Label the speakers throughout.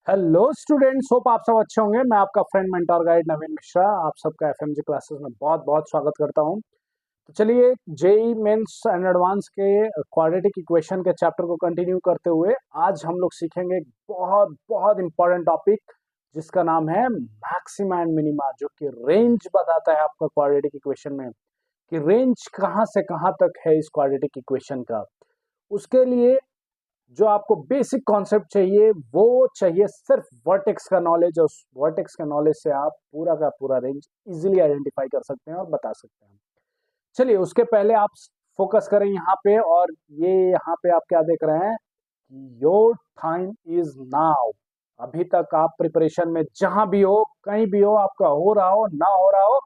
Speaker 1: Hello students, hope आप सब अच्छे होंगे। मैं आपका फ्रेंड मेंटर गाइड नवीन मिश्रा आप सबका एफएमजी क्लासेस में बहुत बहुत स्वागत करता हूं। तो चलिए, जेई मेंस एंड एडवांस के क्वाड्रेटिक इक्वेशन के चैप्टर को कंटिन्यू करते हुए आज हम लोग सीखेंगे एक बहुत बहुत इंपॉर्टेंट टॉपिक जिसका नाम है मैक्सिमा एंड मिनिमा, जो कि रेंज बताता है आपका क्वाड्रेटिक इक्वेशन में कि रेंज कहाँ से कहाँ तक है इस क्वाड्रेटिक इक्वेशन का। उसके लिए जो आपको बेसिक कॉन्सेप्ट चाहिए वो चाहिए सिर्फ वर्टेक्स का नॉलेज, और उस वर्टेक्स का नॉलेज से आप पूरा का पूरा रेंज इजीली आइडेंटिफाई कर सकते हैं और बता सकते हैं। चलिए, उसके पहले आप फोकस करें यहाँ पे, और ये यहाँ पे आप क्या देख रहे हैं, योर टाइम इज नाउ। अभी तक आप प्रिपरेशन में जहां भी हो, कहीं भी हो, आपका हो रहा हो ना हो रहा हो,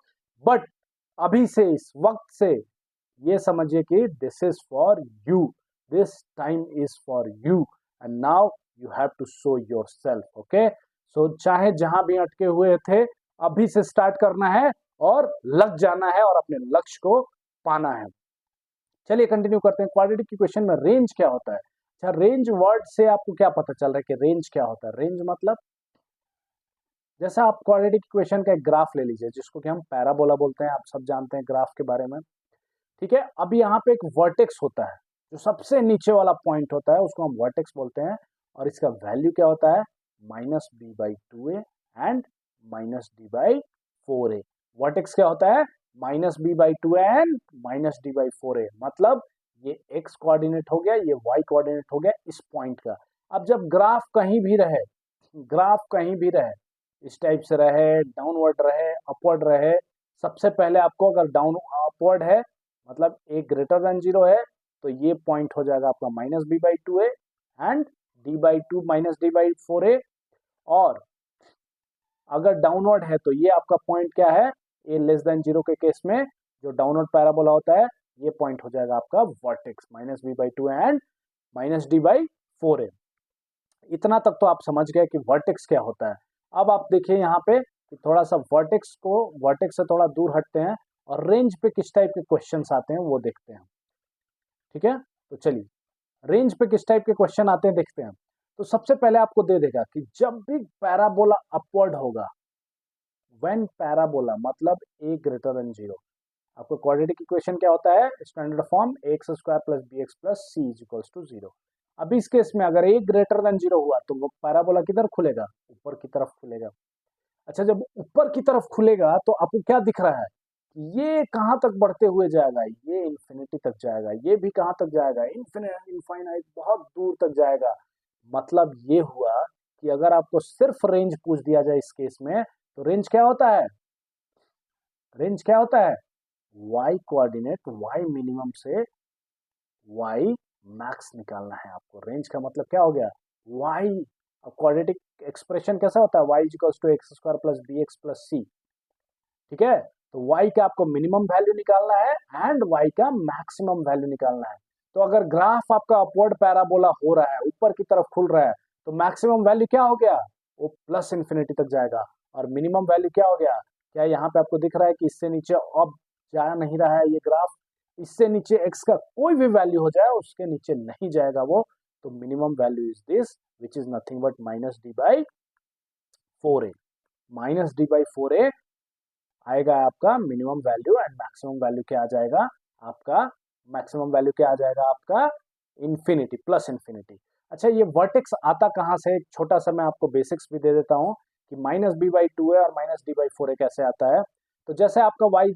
Speaker 1: बट अभी से इस वक्त से ये समझिए कि this is for you, this time is for you, and now you have to show yourself. Okay, so चाहे जहां भी अटके हुए थे, अभी से स्टार्ट करना है और लग जाना है और अपने लक्ष्य को पाना है। चलिए कंटिन्यू करते हैं। क्वाड्रेटिक इक्वेशन में रेंज क्या होता है? अच्छा, रेंज वर्ड से आपको क्या पता चल रहा है कि रेंज क्या होता है? रेंज मतलब, जैसा आप क्वाड्रेटिक इक्वेशन का एक ग्राफ ले लीजिए जिसको कि हम पैराबोला बोलते हैं, आप सब जानते हैं ग्राफ के बारे में। ठीक है, अब यहाँ पे एक वर्टेक्स होता है, जो सबसे नीचे वाला पॉइंट होता है उसको हम वर्टेक्स बोलते हैं, और इसका वैल्यू क्या होता है? -b/2a and -d/4a। वर्टेक्स क्या होता है? -b/2a and -d/4a। मतलब ये x कोऑर्डिनेट हो गया, ये y कोऑर्डिनेट हो गया इस पॉइंट का। अब जब ग्राफ कहीं भी रहे, ग्राफ कहीं भी रहे, इस टाइप से रहे, डाउनवर्ड रहे, अपवर्ड रहे, सबसे पहले आपको, अगर डाउन अपवर्ड है मतलब a ग्रेटर देन 0 है, तो ये पॉइंट हो जाएगा आपका -b/2a एंड d/2 -d/4a। और अगर डाउनवर्ड है तो ये आपका पॉइंट क्या है? a लेस देन 0 के केस में जो डाउनवर्ड पैराबोला होता है, ये पॉइंट हो जाएगा आपका वर्टेक्स, -b/2a एंड -d/4a। इतना तक तो आप समझ गए कि वर्टेक्स क्या होता है। अब आप देखिए यहाँ पे कि थोड़ा सा वर्टेक्स से थोड़ा दूर हटते हैं और रेंज पे किस टाइप के क्वेश्चंस आते हैं वो देखते हैं। ठीक है, तो चलिए, रेंज पे किस टाइप के क्वेश्चन आते हैं देखते हैं। तो सबसे पहले आपको दे देगा कि जब भी पैराबोला अपवर्ड होगा, व्हेन पैराबोला मतलब a ग्रेटर देन 0, आपको क्वाड्रेटिक इक्वेशन क्या होता है? Standard form ax² + bx + c = 0। अब इस केस में अगर a ग्रेटर देन 0 हुआ तो वो पैराबोला किधर खुलेगा? ऊपर की तरफ खुलेगा। अच्छा, जब ऊपर की तरफ खुलेगा तो आपको क्या दिख रहा है? ये कहाँ तक बढ़ते हुए जाएगा? ये इंफिनिटी तक जाएगा। ये भी कहाँ तक जाएगा? इनफाइनाइट, बहुत दूर तक जाएगा। मतलब ये हुआ कि अगर आपको सिर्फ रेंज पूछ दिया जाए इस केस में, तो रेंज क्या होता है? रेंज क्या होता है? y कोऑर्डिनेट, y मिनिमम से y मैक्स निकालना है आपको। रेंज का मतलब क्या हो गया? y। अब क्वाड्रेटिक एक्सप्रेशन कैसा होता है? y = x² + bx + c। ठीक है, तो y का आपको मिनिमम वैल्यू निकालना है एंड y का मैक्सिमम वैल्यू निकालना है। तो अगर ग्राफ आपका अपवर्ड पैराबोला हो रहा है, ऊपर की तरफ खुल रहा है, तो मैक्सिमम वैल्यू क्या हो गया? वो प्लस इन्फिनिटी तक जाएगा। और मिनिमम वैल्यू क्या हो गया? क्या यहाँ पे आपको दिख रहा है कि इससे नीचे अब जा नहीं रहा है ये ग्राफ? इससे नीचे x का कोई भी वैल्यू हो जाए उसके नीचे नहीं जाएगा वो। तो minimum value is this, which is nothing but -d/4a। -d/4a आएगा आपका minimum value, and maximum value क्या आ जाएगा आपका? मैक्सिमम वैल्यू क्या आ जाएगा आपका? Infinity, plus infinity. अच्छा, ये वर्टेक्स आता कहाँ से? एक छोटा सा मैं आपको बेसिक्स भी दे देता हूँ कि -b/2a और -d/4a कैसे आता है। तो जैसे आपका y =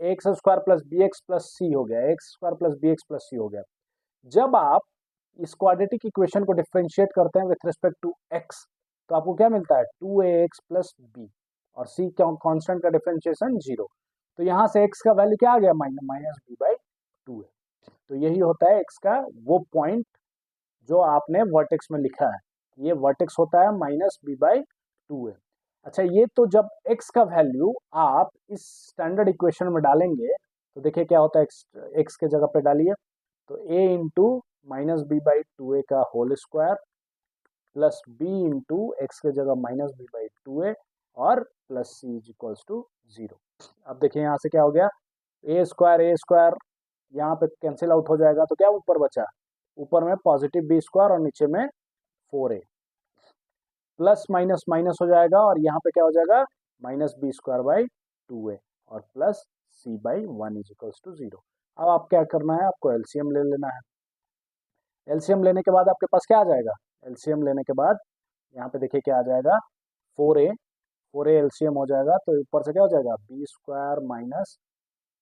Speaker 1: ax² + bx + c हो गया, ax² + bx + c हो गया। जब आप इस क्वाड्रेटिक इक्वेशन को डिफरेंशिएट करते हैं विथ रिस्पेक्ट टू x, तो आपको क्या मिलता है? 2ax + b, और c कांस्टेंट का डिफरेंशिएशन 0। तो यहाँ से x का वैल्यू क्या आ गया? -b/2 है। तो यही होता है x का वो पॉइंट जो आपने वर्टेक्स में लिखा है। ये वर्टेक्स होता है -b/2 है। अच्छा, ये तो जब x का वैल्यू आप इस स्टैंडर्ड इक्वेशन में डालेंगे, तो देखिए क्या होता है। x के जगह पे डालिए, तो a इंटू -b/2a का whole square plus b into X के जगह -b/2a और प्लस c = 0। अब देखिए यहाँ से क्या हो गया? a² यहाँ पे कैंसिल आउट हो जाएगा, तो क्या ऊपर बचा? ऊपर में +b² और नीचे में 4a। प्लस माइनस माइनस हो जाएगा और यहाँ पे क्या हो जाएगा minus B square by 2a और plus c by 1 is equals to 0। अब आप क्या करना है, आपको एलसीएम ले लेना है। एलसीएम लेने के बाद आपके पास क्या आ जाएगा, एलसीएम लेने के बाद यहाँ पे देखिए क्या आ जाएगा 4a एलसीएम हो जाएगा तो ऊपर से क्या हो जाएगा बी स्क्वायर माइनस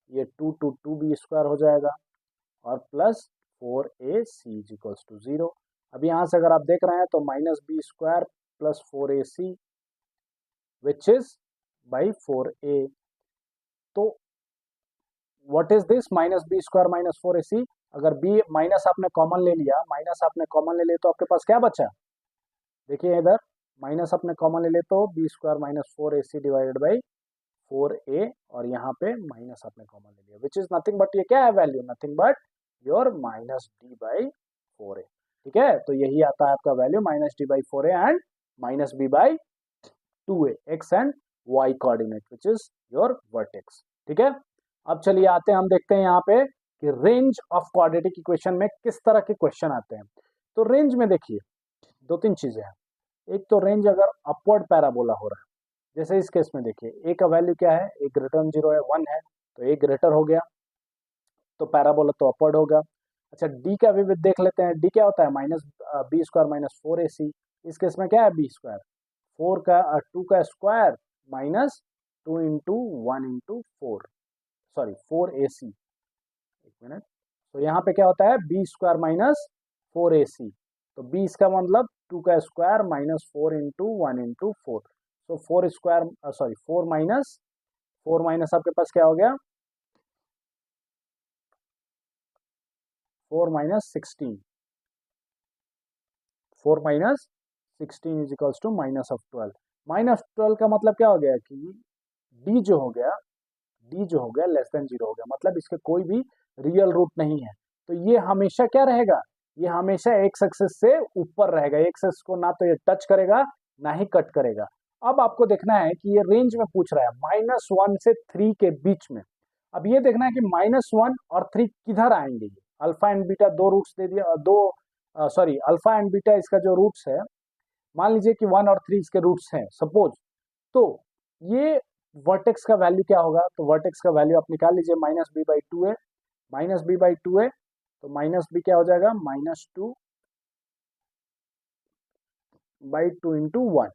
Speaker 1: ये 2 बी स्क्वायर हो जाएगा और plus 4ac is equals to 0। अब यहाँ से अगर आप देख रहे हैं तो minus B square plus 4ac which is by 4a। तो what is this minus B square minus 4ac, अगर b माइनस आपने कॉमन ले लिया, माइनस आपने कॉमन ले लिया तो आपके पास क्या बचा, देखिए इधर माइनस अपने कॉमन ले ले तो B square minus 4ac divided by 4a और यहाँ पे माइनस आपने कॉमन ले लिया विच इज नथिंग बट ये क्या है value, nothing but your minus D by 4a। ठीक है, तो यही आता है आपका value minus D by 4a and minus B by 2a X and Y coordinate which is your vertex. ठीक है, अब चलिए आते हैं हम देखते हैं यहाँ पे कि रेंज ऑफ क्वाड्रेटिक इक्वेशन में किस तरह के क्वेश्चन आते हैं। तो रेंज में देखिए दो तीन चीजें हैं, एक तो रेंज अगर अपवर्ड पैराबोला हो रहा है, जैसे इस केस में देखिए ए का वैल्यू क्या है, ए ग्रेटर देन 0 है 1 है तो ए ग्रेटर हो गया तो पैराबोला तो अपवर्ड होगा। अच्छा डी का भी देख लेते हैं, डी क्या होता है minus B square minus 4ac, इस केस में क्या है बी स्क्वायर 2 का square minus 2 into 1 into 4 sorry 4ac, एक मिनट, तो यहाँ पे क्या होता है बी स्क्वायर माइनस 4ac, तो बी इसका मतलब 2 का स्क्वायर माइनस 4 इंटू 1 इंटू 4, तो 4 स्क्वायर सॉरी 4 माइनस आपके पास क्या हो गया 4 minus 16, 4 minus 16 is equals to minus of 12। माइनस 12 का मतलब क्या हो गया कि डी जो हो गया लेस देन 0 हो गया, मतलब इसके कोई भी रियल रूट नहीं है, तो ये हमेशा क्या रहेगा, ये हमेशा एक्स एक्सिस से ऊपर रहेगा, एक्स एक्सिस को ना तो ये टच करेगा ना ही कट करेगा। अब आपको देखना है कि ये रेंज में पूछ रहा है -1 से 3 के बीच में। अब ये देखना है कि -1 और 3 किधर आएंगे, ये अल्फा एंड बीटा दो रूट्स दे दिया, अल्फा एंड बीटा इसका जो रूट्स है, मान लीजिए कि 1 और 3 इसके रूट्स हैं सपोज, तो ये वर्टेक्स का वैल्यू क्या होगा, तो वर्टेक्स का वैल्यू आप निकाल लीजिए minus B by 2a, minus B by 2a, तो माइनस बी क्या हो जाएगा -2 बाई 2 इंटू 1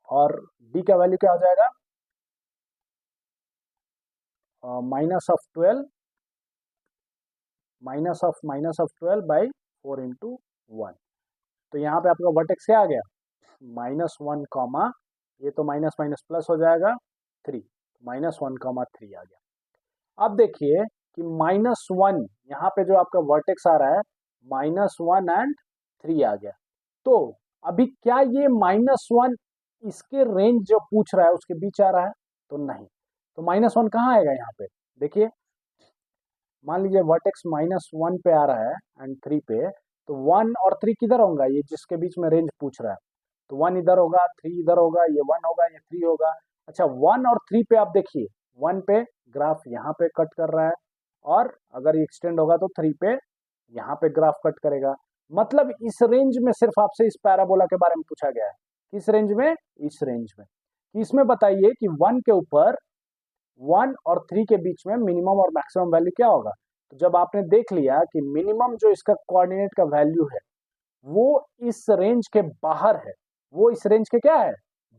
Speaker 1: और डी का वैल्यू क्या हो जाएगा -12 -12 बाई 4 इंटू 1, तो यहाँ पे आपका वर्टेक्स क्या आ गया -1 कॉमा, ये तो माइनस माइनस प्लस हो जाएगा 3, -1 कॉमा 3 आ गया। अब देखिए कि -1 यहाँ पे जो आपका वर्टेक्स आ रहा है -1 एंड 3 आ गया, तो अभी क्या ये -1 इसके रेंज जो पूछ रहा है उसके बीच आ रहा है, तो नहीं, तो -1 कहाँ आएगा यहाँ पे, देखिए मान लीजिए वर्टेक्स -1 पे आ रहा है एंड 3 पे, तो 1 और 3 किधर होगा, ये जिसके बीच में रेंज पूछ रहा है, तो 1 इधर होगा 3 इधर होगा, ये 1 होगा ये 3 होगा। अच्छा 1 और 3 पे आप देखिए 1 पे ग्राफ यहाँ पे कट कर रहा है और अगर ये एक्सटेंड होगा तो 3 पे यहाँ पे ग्राफ कट करेगा, मतलब इस रेंज में सिर्फ आपसे इस पैराबोला के बारे में पूछा गया है, किस रेंज में, इस रेंज में, इसमें बताइए कि 1 के ऊपर 1 और 3 के बीच में मिनिमम और मैक्सिमम वैल्यू क्या होगा। तो जब आपने देख लिया कि मिनिमम जो इसका कोऑर्डिनेट का वैल्यू है वो इस रेंज के बाहर है, वो इस रेंज के क्या है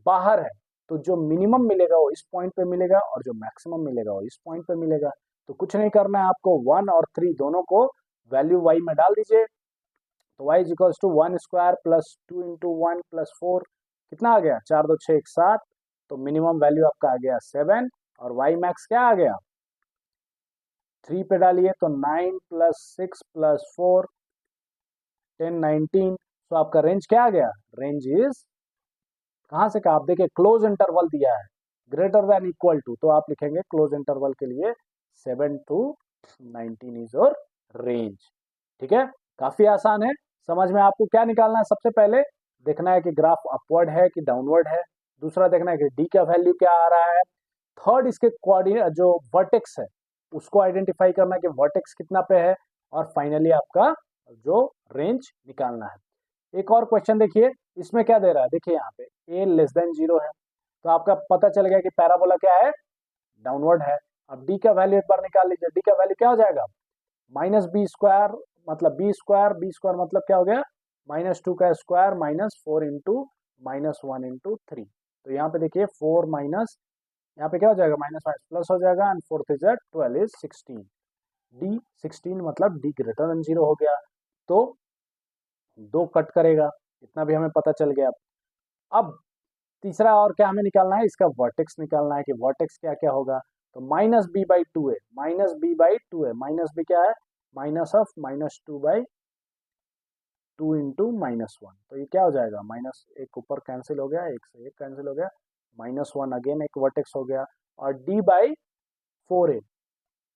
Speaker 1: बाहर है, तो जो मिनिमम मिलेगा वो इस पॉइंट पे मिलेगा और जो मैक्सिमम मिलेगा वो इस पॉइंट पे मिलेगा। तो कुछ नहीं करना है आपको, 1 और 3 दोनों को वैल्यू y में डाल दीजिए, तो y is equals to 1 square plus 2 into 1 plus 4, कितना आ गया 4 2 6 1 7, तो मिनिमम वैल्यू आपका आ गया 7 और y मैक्स क्या आ गया 3 पे डालिए तो 9 प्लस 6 प्लस 4 10 19, तो आपका रेंज क्या आ गया, रेंज इज कहां से कहा, आप देखिए क्लोज इंटरवल दिया है ग्रेटर देन इक्वल टू, तो आप लिखेंगे क्लोज इंटरवल के लिए 7 to 19 इज योर रेंज। ठीक है, काफी आसान है, समझ में आपको क्या निकालना है, सबसे पहले देखना है कि ग्राफ अपवर्ड है कि डाउनवर्ड है, दूसरा देखना है कि डी का वैल्यू क्या आ रहा है, थर्ड इसके कोऑर्डिनेट जो वर्टेक्स है उसको आइडेंटिफाई करना कि वर्टेक्स कितना पे है, और फाइनली आपका जो रेंज निकालना है। एक और क्वेश्चन देखिए, इसमें क्या दे रहा है, देखिए यहाँ पे a लेस देन 0 है, तो आपका पता चल गया कि पैराबोला क्या है, डाउनवर्ड है। अब d का वैल्यू एक बार निकाल लीजिए, d का वैल्यू क्या हो जाएगा, माइनस बी स्क्वायर, मतलब बी स्क्वायर मतलब क्या हो गया, -2 का स्क्वायर -4 इंटू -1 इंटू 3। तो यहाँ पे देखिए 4 माइनस, यहाँ पे क्या हो जाएगा, माइनस माइनस प्लस हो जाएगा, एंड 4 इज 12 इज 16, डी 16 मतलब डी ग्रेटर देन 0 हो गया, तो 2 कट करेगा, इतना भी हमें पता चल गया। अब तीसरा और क्या हमें निकालना है, इसका वर्टेक्स निकालना है कि वर्टेक्स क्या क्या होगा। तो -b/2 है, -b/2 है, माइनस बी क्या है, माइनस ऑफ -2/2 इंटू -1, तो ये क्या हो जाएगा, माइनस एक ऊपर कैंसिल हो गया, एक से एक कैंसिल हो गया, -1 अगेन एक वर्टेक्स हो गया, और d/4 है,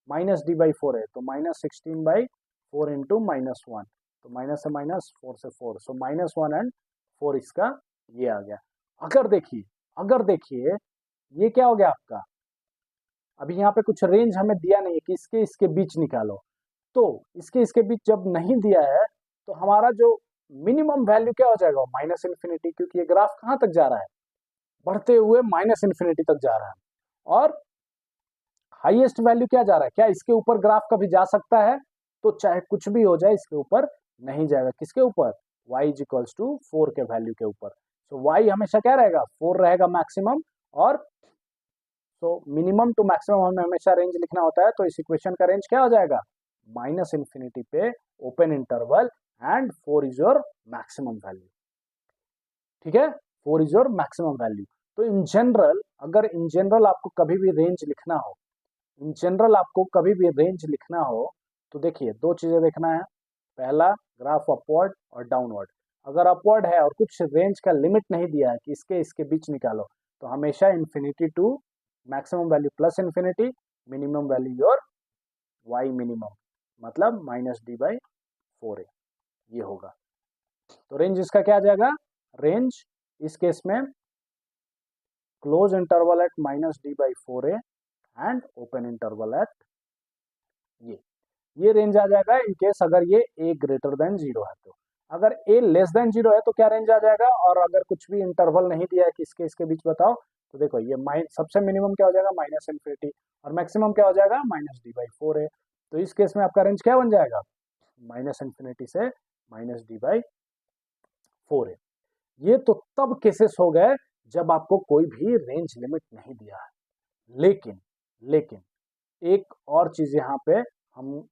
Speaker 1: -d/4 है, तो -16/4 इंटू -1, तो माइनस से माइनस, 4 से 4, सो -1 एंड 4 इसका ये आ गया। अगर देखिए ये क्या हो गया आपका, अभी यहाँ पे कुछ रेंज हमें दिया नहीं है कि इसके इसके बीच निकालो, तो इसके इसके बीच जब नहीं दिया है तो हमारा जो मिनिमम वैल्यू क्या हो जाएगा, माइनस इन्फिनिटी, क्योंकि ये ग्राफ कहाँ तक जा रहा है, बढ़ते हुए माइनस इन्फिनिटी तक जा रहा है। और हाईएस्ट वैल्यू क्या जा रहा है, क्या इसके ऊपर ग्राफ कभी जा सकता है, तो चाहे कुछ भी हो जाए इसके ऊपर नहीं जाएगा, किसके ऊपर, y इज इक्वल्स टू 4 के वैल्यू के ऊपर। तो y हमेशा क्या रहेगा, 4 रहेगा मैक्सिमम, और तो मिनिमम टू मैक्सिमम हमें हमेशा रेंज लिखना होता है, तो इस इक्वेशन का रेंज क्या हो जाएगा, माइनस इन्फिनिटी पे open interval, and 4 is your maximum value, ठीक है, 4 इज योर मैक्सिमम वैल्यू। तो इन जनरल, अगर इन जनरल आपको कभी भी रेंज लिखना हो, इन जनरल आपको कभी भी रेंज लिखना हो, तो देखिए दो चीजें देखना है, पहला ग्राफ अपवर्ड और डाउनवर्ड। अगर अपवर्ड है और कुछ रेंज का लिमिट नहीं दिया है कि इसके इसके बीच निकालो, तो हमेशा infinity to maximum value plus infinity, minimum value your Y minimum, मतलब -d/4 है, ये होगा। तो रेंज इसका क्या आ जाएगा, रेंज इस केस में क्लोज इंटरवल एट -d/4 है, एंड ओपन इंटरवल एट ये रेंज आ जाएगा इन केस अगर ये a ग्रेटर देन 0 है। तो अगर a लेस देन 0 है तो क्या रेंज आ जाएगा, और अगर कुछ भी इंटरवल नहीं दिया है कि इसके इसके बीच बताओ, तो देखो ये सबसे मिनिमम क्या हो जाएगा, माइनस इन्फिनिटी, और मैक्सिमम क्या हो जाएगा, -d/4 है। तो इस केस में आपका रेंज क्या बन जाएगा, माइनस इन्फिनिटी से -d/4 है। ये तो तब केसेस हो गए जब आपको कोई भी रेंज लिमिट नहीं दिया है। लेकिन लेकिन एक और चीज यहाँ पे हम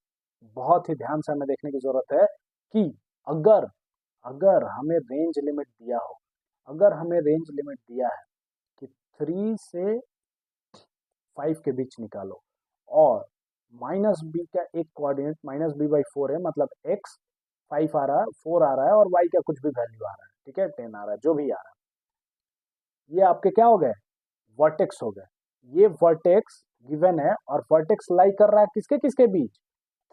Speaker 1: बहुत ही ध्यान से हमें देखने की जरूरत है कि अगर अगर हमें रेंज लिमिट दिया हो, अगर हमें रेंज लिमिट दिया है कि 3 से 5 के बीच निकालो, और -b का एक कोऑर्डिनेट -b/4 है, मतलब x 5 आ रहा है, 4 आ रहा है, और y का कुछ भी वैल्यू आ रहा है, ठीक है, 10 आ रहा है, जो भी आ रहा है, ये आपके क्या हो गए, वर्टेक्स हो गए। ये वर्टेक्स गिवन है, और वर्टेक्स लाई कर रहा है किसके किसके बीच,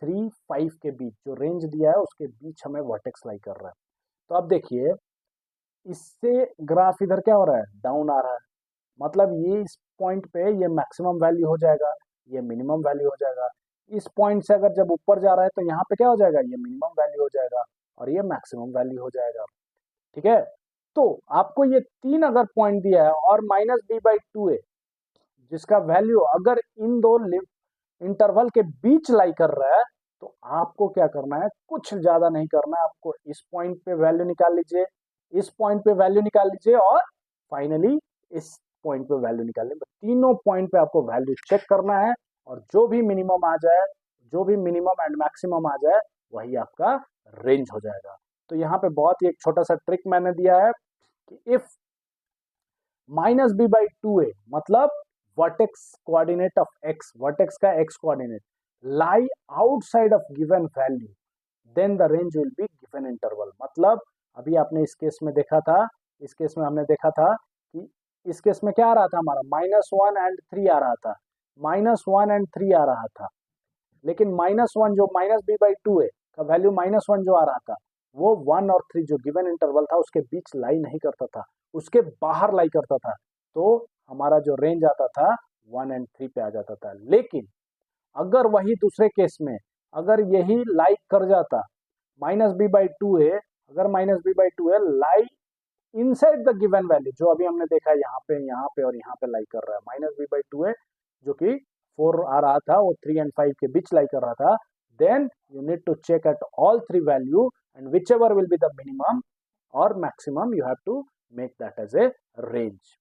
Speaker 1: 3 5 के बीच, जो रेंज दिया है उसके बीच हमें वर्टेक्स लाई कर रहा है। तो अब देखिए इससे ग्राफ इधर क्या हो रहा है, डाउन आ रहा है, मतलब ये इस पॉइंट पे ये मैक्सिमम वैल्यू हो जाएगा, ये मिनिमम वैल्यू हो जाएगा। इस पॉइंट से अगर जब ऊपर जा रहा है तो यहाँ पे क्या हो जाएगा, ये मिनिमम वैल्यू हो जाएगा, और ये मैक्सिमम वैल्यू हो जाएगा, ठीक है। तो आपको ये 3 अगर पॉइंट दिया है और -b/2 है, जिसका वैल्यू अगर इन दो इंटरवल के बीच लाई कर रहा है, तो आपको क्या करना है, कुछ ज्यादा नहीं करना है, आपको इस पॉइंट पे वैल्यू निकाल लीजिए, इस पॉइंट पे वैल्यू निकाल लीजिए, और फाइनली इस पॉइंट पे वैल्यू निकाल लीजिए। तीनों पॉइंट पे आपको वैल्यू चेक करना है, और जो भी मिनिमम आ जाए, जो भी मिनिमम एंड मैक्सिमम आ जाए, वही आपका रेंज हो जाएगा। तो यहाँ पे बहुत ही एक छोटा सा ट्रिक मैंने दिया है कि इफ -b/2 है, मतलब vertex coordinate of x, vertex का x coordinate lie outside of given value, then the range will be given interval. मतलब अभी आपने इस केस में देखा था, इस केस में हमने देखा था कि इस केस में क्या आ रहा था, हमारा -1 एंड 3 आ रहा था, -1 एंड 3 आ रहा था, लेकिन -1 जो -b/2 है का वैल्यू -1 जो आ रहा था, वो 1 और 3 जो गिवन इंटरवल था उसके बीच लाई नहीं करता था, उसके बाहर लाई करता था, तो हमारा जो रेंज आता था 1 एंड 3 पे आ जाता था। लेकिन अगर वही दूसरे केस में अगर यही लाई कर जाता, -b/2 है, अगर -b/2 है, लाई इनसाइड द गिवन वैल्यू, जो अभी हमने देखा यहाँ पे और यहाँ पे लाई कर रहा है, माइनस बी बाई टू है जो कि 4 आ रहा था, वो 3 and 5 के बीच लाई कर रहा था, then you need to check at all 3 value and whichever will be the minimum और maximum, you have to make that as a range.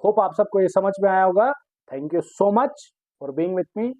Speaker 1: Hope आप सबको ये समझ में आया होगा। Thank you so much for being with me.